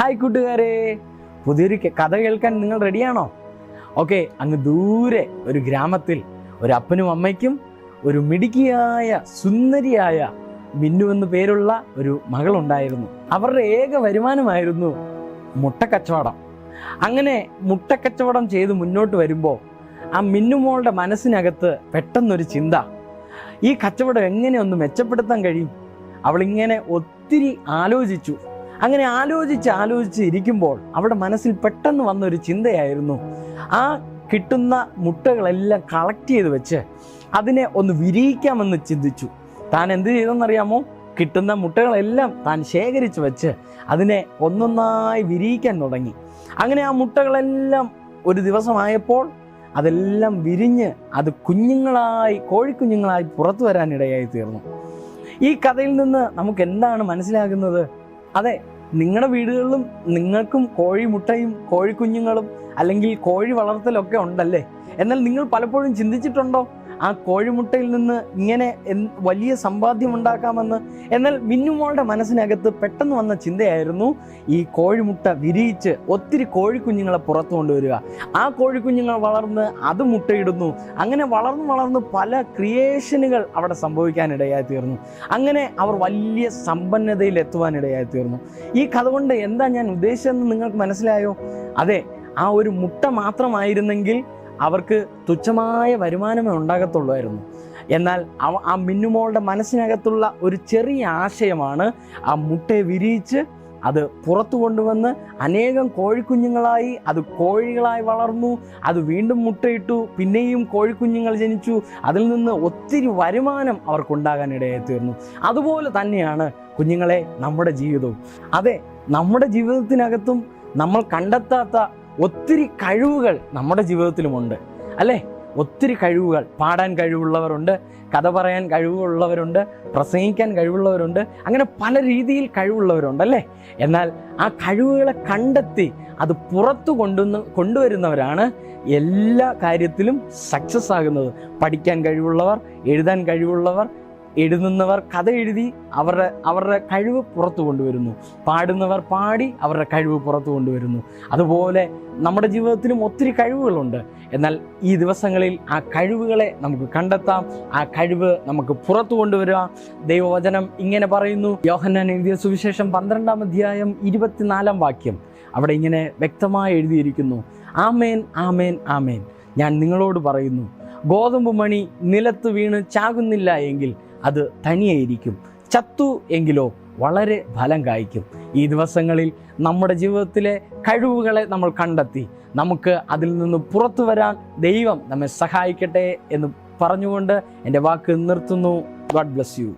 Hi കൂട്ടുകാരെ, പുതിയൊരു കഥ കേൾക്കാൻ നിങ്ങൾ റെഡിയാണോ? ഓക്കെ, അങ്ങ് ദൂരെ ഒരു ഗ്രാമത്തിൽ ഒരു അപ്പനും അമ്മയ്ക്കും ഒരു മിടുക്കിയായ സുന്ദരിയായ മിന്നു എന്ന് പേരുള്ള ഒരു മകളുണ്ടായിരുന്നു. അവരുടെ ഏക വരുമാനമായിരുന്നു മുട്ടക്കച്ചവടം. അങ്ങനെ മുട്ടക്കച്ചവടം ചെയ്ത് മുന്നോട്ട് വരുമ്പോൾ ആ മിന്നുമോളുടെ മനസ്സിനകത്ത് പെട്ടെന്നൊരു ചിന്ത, ഈ കച്ചവടം എങ്ങനെ ഒന്ന് മെച്ചപ്പെടുത്താൻ കഴിയും? അവളിങ്ങനെ ഒത്തിരി ആലോചിച്ചു. അങ്ങനെ ആലോചിച്ച് ഇരിക്കുമ്പോൾ അവളുടെ മനസ്സിൽ പെട്ടെന്ന് വന്നൊരു ചിന്തയായിരുന്നു, ആ കിട്ടുന്ന മുട്ടകളെല്ലാം കളക്ട് ചെയ്ത് വെച്ച് അതിനെ ഒന്ന് വിരിയിക്കാമെന്ന് ചിന്തിച്ചു. താൻ എന്ത് ചെയ്തെന്നറിയാമോ? കിട്ടുന്ന മുട്ടകളെല്ലാം താൻ ശേഖരിച്ച് വെച്ച് അതിനെ ഒന്നൊന്നായി വിരിയിക്കാൻ തുടങ്ങി. അങ്ങനെ ആ മുട്ടകളെല്ലാം ഒരു ദിവസമായപ്പോൾ അതെല്ലാം വിരിഞ്ഞ് അത് കോഴിക്കുഞ്ഞുങ്ങളായി പുറത്തു വരാനിടയായി തീർന്നു. ഈ കഥയിൽ നിന്ന് നമുക്ക് എന്താണ് മനസ്സിലാകുന്നത്? അതെ, നിങ്ങളുടെ വീടുകളിലും നിങ്ങൾക്കും കോഴിമുട്ടയും കോഴിക്കുഞ്ഞുങ്ങളും അല്ലെങ്കിൽ കോഴി വളർത്തലൊക്കെ ഉണ്ടല്ലേ? എന്നാൽ നിങ്ങൾ പലപ്പോഴും ചിന്തിച്ചിട്ടുണ്ടോ ആ കോഴിമുട്ടയിൽ നിന്ന് ഇങ്ങനെ വലിയ സമ്പാദ്യം ഉണ്ടാക്കാമെന്ന്? എന്നാൽ മിന്നുമോളുടെ മനസ്സിനകത്ത് പെട്ടെന്ന് വന്ന ചിന്തയായിരുന്നു, ഈ കോഴിമുട്ട വിരിയിച്ച് ഒത്തിരി കോഴിക്കുഞ്ഞുങ്ങളെ പുറത്തു കൊണ്ടുവരിക. ആ കോഴിക്കുഞ്ഞുങ്ങൾ വളർന്ന് അത് മുട്ടയിടുന്നു. അങ്ങനെ വളർന്ന് പല ക്രിയേഷനുകൾ അവിടെ സംഭവിക്കാനിടയായി തീർന്നു. അങ്ങനെ അവർ വലിയ സമ്പന്നതയിൽ എത്തുവാനിടയായി തീർന്നു. ഈ കഥ കൊണ്ട് എന്താ ഞാൻ ഉദ്ദേശിച്ചതെന്ന് നിങ്ങൾക്ക് മനസ്സിലായോ? അതെ, ആ ഒരു മുട്ട മാത്രമായിരുന്നെങ്കിൽ അവർക്ക് തുച്ഛമായ വരുമാനമേ ഉണ്ടാകത്തുള്ളായിരുന്നു. എന്നാൽ ആ മിന്നുമോളുടെ മനസ്സിനകത്തുള്ള ഒരു ചെറിയ ആശയമാണ്, ആ മുട്ടയെ വിരിയിച്ച് അത് പുറത്തു കൊണ്ടുവന്ന് അനേകം കോഴിക്കുഞ്ഞുങ്ങളായി അത് കോഴികളായി വളർന്നു. അത് വീണ്ടും മുട്ടയിട്ടു, പിന്നെയും കോഴിക്കുഞ്ഞുങ്ങൾ ജനിച്ചു. അതിൽ നിന്ന് ഒത്തിരി വരുമാനം അവർക്കുണ്ടാകാനിടയായി തീർന്നു. അതുപോലെ തന്നെയാണ് കുഞ്ഞുങ്ങളെ നമ്മുടെ ജീവിതവും. അതെ, നമ്മുടെ ജീവിതത്തിനകത്തും നമ്മൾ കണ്ടെത്താത്ത ഒത്തിരി കഴിവുകൾ നമ്മുടെ ജീവിതത്തിലുമുണ്ട് അല്ലേ? ഒത്തിരി കഴിവുകൾ. പാടാൻ കഴിവുള്ളവരുണ്ട്, കഥ പറയാൻ കഴിവുള്ളവരുണ്ട്, പ്രസംഗിക്കാൻ കഴിവുള്ളവരുണ്ട്, അങ്ങനെ പല രീതിയിൽ കഴിവുള്ളവരുണ്ട് അല്ലേ? എന്നാൽ ആ കഴിവുകളെ കണ്ടെത്തി അത് പുറത്തു കൊണ്ടുവരുന്നവരാണ് എല്ലാ കാര്യത്തിലും സക്സസ് ആകുന്നത്. പഠിക്കാൻ കഴിവുള്ളവർ, എഴുതാൻ കഴിവുള്ളവർ, എഴുതുന്നവർ കഥ എഴുതി അവരുടെ കഴിവ് പുറത്തു കൊണ്ടുവരുന്നു. പാടുന്നവർ പാടി അവരുടെ കഴിവ് പുറത്തു കൊണ്ടുവരുന്നു. അതുപോലെ നമ്മുടെ ജീവിതത്തിലും ഒത്തിരി കഴിവുകളുണ്ട്. എന്നാൽ ഈ ദിവസങ്ങളിൽ ആ കഴിവുകളെ നമുക്ക് കണ്ടെത്താം, ആ കഴിവ് നമുക്ക് പുറത്തു കൊണ്ടുവരാം. ദൈവവചനം ഇങ്ങനെ പറയുന്നു, യോഹന്നാൻ എഴുതിയ സുവിശേഷം 12-ാം അധ്യായം 24-ാം വാക്യം. അവിടെ ഇങ്ങനെ വ്യക്തമായി എഴുതിയിരിക്കുന്നു, ആമേൻ ആമേൻ ആമേൻ, ഞാൻ നിങ്ങളോട് പറയുന്നു, ഗോതമ്പ് മണി നിലത്ത് വീണ് ചാകുന്നില്ല എങ്കിൽ അത് തനിയെയിരിക്കും, ചത്തു എങ്കിലോ വളരെ ഫലം കായ്ക്കും. ഈ ദിവസങ്ങളിൽ നമ്മുടെ ജീവിതത്തിലെ കഴിവുകളെ നമ്മൾ കണ്ടെത്തി നമുക്ക് അതിൽ നിന്ന് പുറത്തു വരാൻ ദൈവം നമ്മെ സഹായിക്കട്ടെ എന്ന് പറഞ്ഞുകൊണ്ട് എൻ്റെ വാക്ക് നിർത്തുന്നു. God bless you.